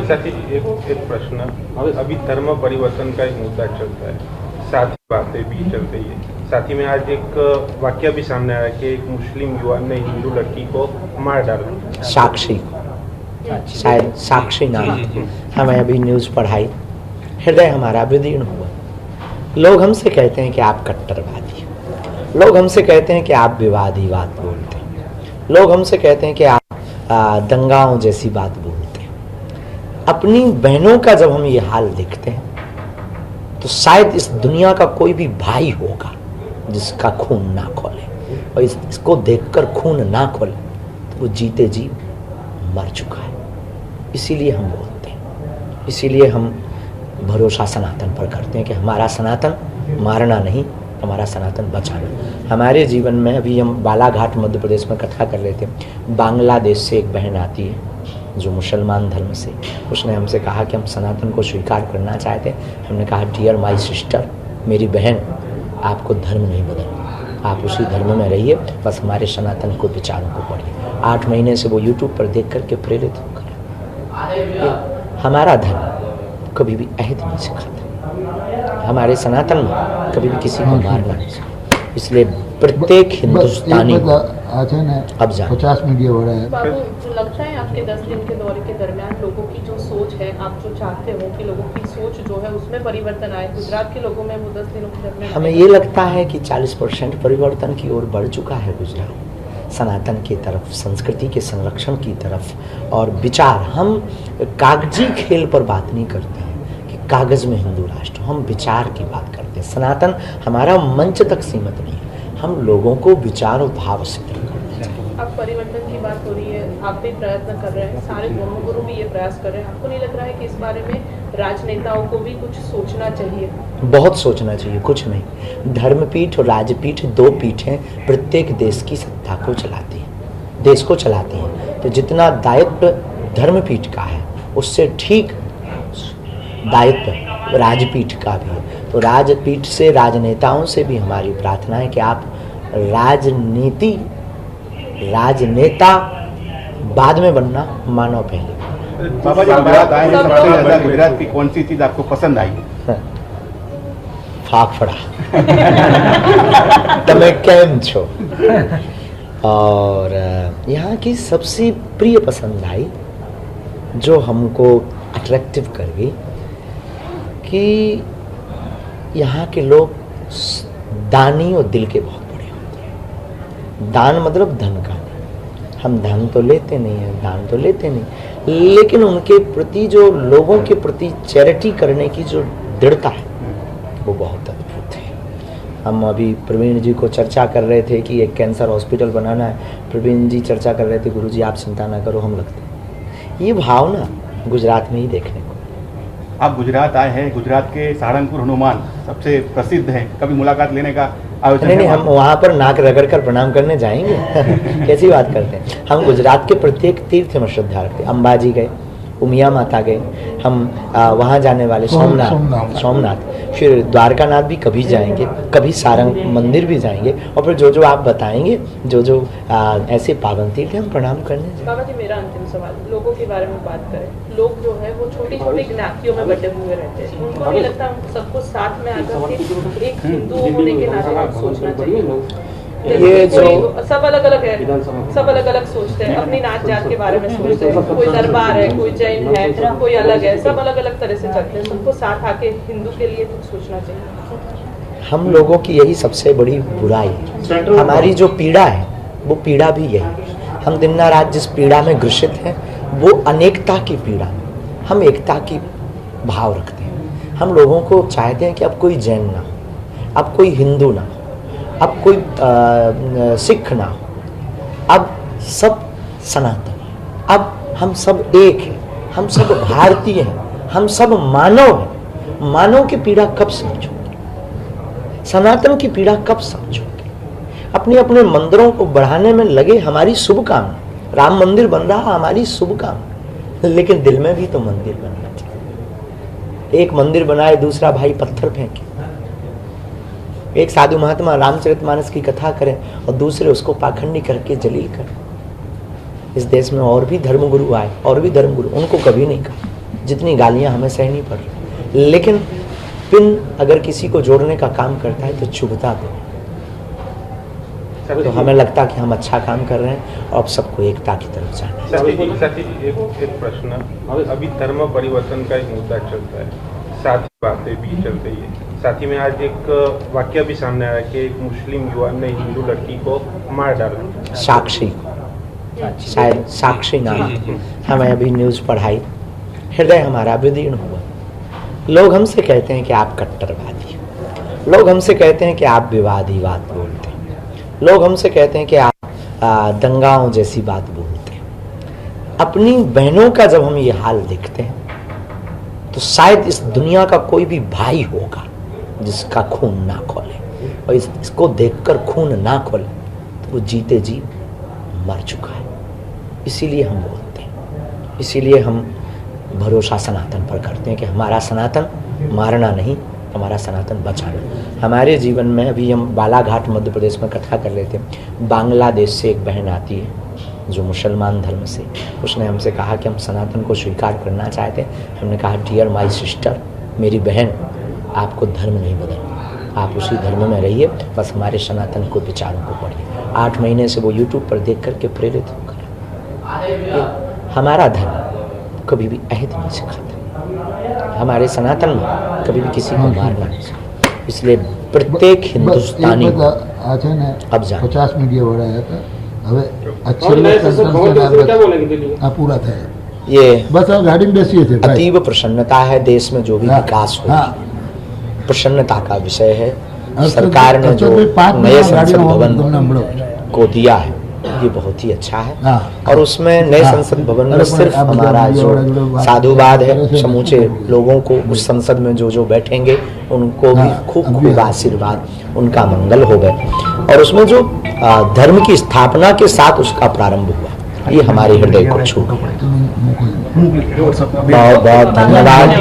साथी एक प्रश्न, अभी धर्म परिवर्तन का एक मुद्दा चलता है, साथ ही बातें भी चल रही है। साथ ही में आज एक वाकया भी सामने आया कि एक मुस्लिम युवान ने हिंदू लड़की को मार डाला। साक्षी, शायद साक्षी नाम, हमें अभी न्यूज़ पढ़ाई, हृदय हमारा विदीर्ण हुआ। लोग हमसे कहते हैं कि आप कट्टरवादी, लोग हमसे कहते हैं कि आप विवादी बात बोलते हैं, लोग हमसे कहते हैं कि आप दंगाओं जैसी बात बोलते हैं। अपनी बहनों का जब हम ये हाल देखते हैं तो शायद इस दुनिया का कोई भी भाई होगा जिसका खून ना खोले, और इसको देखकर खून ना खोले तो वो जीते जी मर चुका है। इसीलिए हम बोलते हैं, इसीलिए हम भरोसा सनातन पर करते हैं कि हमारा सनातन मारना नहीं, हमारा सनातन बचाना। हमारे जीवन में अभी हम बालाघाट मध्य प्रदेश में कथा कर रहे थे, बांग्लादेश से एक बहन आती है जो मुसलमान धर्म से, उसने हमसे कहा कि हम सनातन को स्वीकार करना चाहते हैं। हमने कहा डियर माय सिस्टर, मेरी बहन, आपको धर्म नहीं बदलना, आप उसी धर्म में रहिए, बस हमारे सनातन को विचारों को पढ़िए। 8 महीने से वो यूट्यूब पर देख करके प्रेरित होकर, हमारा धर्म कभी भी अहित नहीं सिखाता, हमारे सनातन में कभी भी किसी को मारना नहीं सिखाता। इसलिए प्रत्येक हिंदुस्तानी अब जान 50 मीडिया हो रहा है। बाबू, लगता है आपके 10 दिन के दौरे के दरमियान लोगों की जो सोच है, आप जो चाहते हो कि लोगों की सोच जो है उसमें परिवर्तन आए, गुजरात के लोगों में वो 10 दिनों के दरमियान? हमें ये लगता है कि 40% परिवर्तन की ओर बढ़ चुका है गुजरात, सनातन की तरफ, संस्कृति के संरक्षण की तरफ। और विचार, हम कागजी खेल पर बात नहीं करते हैं कि कागज में हिंदू राष्ट्र, हम विचार की बात करते हैं। सनातन हमारा मंच तक सीमित नहीं है, हम लोगों को विचार और भाव से करते हैं। अब परिवर्तन की बात हो रही है, आप भी प्रयत्न कर रहे हैं, सारे धर्मगुरु भी ये प्रयास कर रहे हैं। आपको नहीं लग रहा है कि इस बारे में राजनेताओं को भी कुछ सोचना चाहिए? बहुत सोचना चाहिए, कुछ नहीं। धर्मपीठ और राजपीठ 2 पीठें प्रत्येक देश की सत्ता को चलाती हैं, देश को चलाती हैं। तो जितना दायित्व धर्मपीठ का है उससे ठीक दायित्व राजपीठ का भी है। तो राजपीठ से, राजनेताओं से भी हमारी प्रार्थना है कि आप राजनेता बाद में बनना, मानव पहले। बाबा जी, गुजरात आए हैं, सबसे ज्यादा गुजरात की कौन सी चीज आपको पसंद आई? फाफड़ा તમે કેમ છો? और यहाँ की सबसे प्रिय पसंद आई, जो हमको अट्रैक्टिव कर गई, कि यहाँ के लोग दानी और दिल के बहुत बड़े होते हैं। दान मतलब धन का नहीं, हम धन तो लेते नहीं हैं, दान तो लेते नहीं, लेकिन उनके प्रति जो लोगों के प्रति चैरिटी करने की जो दृढ़ता है वो बहुत अद्भुत है। हम अभी प्रवीण जी को चर्चा कर रहे थे कि एक कैंसर हॉस्पिटल बनाना है, प्रवीण जी चर्चा कर रहे थे, गुरुजी आप चिंता ना करो, हम लगते हैं। ये भावना गुजरात में ही देखने को। आप गुजरात आए हैं, गुजरात के सहारनपुर हनुमान सबसे प्रसिद्ध हैं, कभी मुलाकात लेने का आयोजन? नहीं, हम वहाँ पर नाक रगड़ कर प्रणाम करने जाएंगे कैसी बात करते हैं। हम गुजरात के प्रत्येक तीर्थ में श्रद्धा रखते हैं। अंबाजी गए, उमिया माता गए, हम वहाँ जाने वाले सोमनाथ, फिर द्वारकानाथ भी कभी जाएंगे, कभी सारंग मंदिर भी जाएंगे, और फिर जो जो आप बताएंगे, जो जो ऐसे पावन तीर्थ हम प्रणाम करने जाएंगे। बाबा जी, मेरा अंतिम सवाल, लोगों के बारे में बात करें। लोग जो है वो छोटी छोटी ज्ञातियों में बटे हुए रहते हैं, उनको नहीं लगता सबको साथ में आकर के एक हिंदू होने के नाते सोचना चाहिए? ये जो सब अलग अलग है, सब अलग अलग सोचते हैं, अपनी नाच जात के बारे में सोचते हैं, कोई दरबार है, कोई जैन है, कोई अलग है, सब अलग अलग तरह से चलते हैं। सबको साथ आके हिंदू के लिए कुछ सोचना चाहिए। हम लोगों की यही सबसे बड़ी बुराई है, हमारी जो पीड़ा है वो पीड़ा भी यही। हम दिन रात जिस पीड़ा में ग्रसित हैं वो अनेकता की पीड़ा, हम एकता की भाव रखते हैं। हम लोगों को चाहते हैं कि अब कोई जैन ना हो, अब कोई हिंदू ना हो, अब कोई सिख ना हो, अब सब सनातन है, अब हम सब एक हैं, हम सब भारतीय हैं, हम सब मानव हैं। मानव की पीड़ा कब समझोगे? सनातन की पीड़ा कब समझोगे? अपने अपने मंदिरों को बढ़ाने में लगे, हमारी शुभकामना, राम मंदिर बन रहा हमारी शुभकामना, लेकिन दिल में भी तो मंदिर बनना चाहिए। एक मंदिर बनाए, दूसरा भाई पत्थर फेंके। एक साधु महात्मा रामचरितमानस की कथा करें और दूसरे उसको पाखंडी करके जलील करें। इस देश में और भी धर्मगुरु आए, और भी धर्मगुरु, उनको कभी नहीं कहा जितनी गालियां हमें सहनी पड़ रही, लेकिन पिन अगर किसी को जोड़ने का काम करता है तो चुभता भी। तो हमें लगता कि हम अच्छा काम कर रहे हैं और अब सबको एकता की तरफ जाना है। साथी जी, एक प्रश्न, अभी धर्म परिवर्तन का एक मुद्दा चलता है, साथ ही बातें भी चल रही है। साथ ही में आज एक वाकया भी सामने आया कि एक मुस्लिम युवा ने हिंदू लड़की को मार डाला। साक्षी को, शायद साक्षी नाम, हमें अभी न्यूज़ पढ़ाई, हृदय हमारा विदीर्ण हुआ। लोग हमसे कहते हैं कि आप कट्टरवादी, लोग हमसे कहते हैं कि आप विवादी बात बोलते हैं, लोग हमसे कहते हैं कि आप दंगाओं जैसी बात बोलते हैं। अपनी बहनों का जब हम ये हाल देखते हैं तो शायद इस दुनिया का कोई भी भाई होगा जिसका खून ना खोले, और इसको देखकर खून ना खोले तो वो जीते जी मर चुका है। इसीलिए हम बोलते हैं, इसीलिए हम भरोसा सनातन पर करते हैं कि हमारा सनातन मारना नहीं, हमारा सनातन बचाना। हमारे जीवन में अभी हम बालाघाट मध्य प्रदेश में कथा कर लेते हैं, बांग्लादेश से एक बहन आती है जो मुसलमान धर्म से, उसने हमसे कहा कि हम सनातन को स्वीकार करना चाहते हैं। हमने कहा डियर माय सिस्टर, मेरी बहन, आपको धर्म नहीं बदलना, आप उसी धर्म में रहिए, बस हमारे सनातन को विचारों को पढ़िए। 8 महीने से वो यूट्यूब पर देख करके प्रेरित होकर, हमारा धर्म कभी भी अहिंसा नहीं सिखाता, हमारे सनातन में कभी भी किसी को मारना नहीं सिखाता। इसलिए प्रत्येक हिंदुस्तानी अब जान 50 मीडिया हो रहा है હવે पूरा था ये बस गाड़ी में बेसिए थे भाई। अतीब प्रसन्नता है देश में जो भी विकास हो, प्रसन्नता का विषय है। सरकार ने जो नए संसद भवन को दिया है ये बहुत ही अच्छा है, और उसमें नए संसद भवन में सिर्फ हमारा जो साधुवाद है, समूचे लोगों को उस संसद में जो जो बैठेंगे उनको भी खूब खूब आशीर्वाद, उनका मंगल हो गए। और उसमें जो धर्म की स्थापना के साथ उसका प्रारंभ हुआ, ये हमारे हृदय को छू गया। बहुत बहुत धन्यवाद।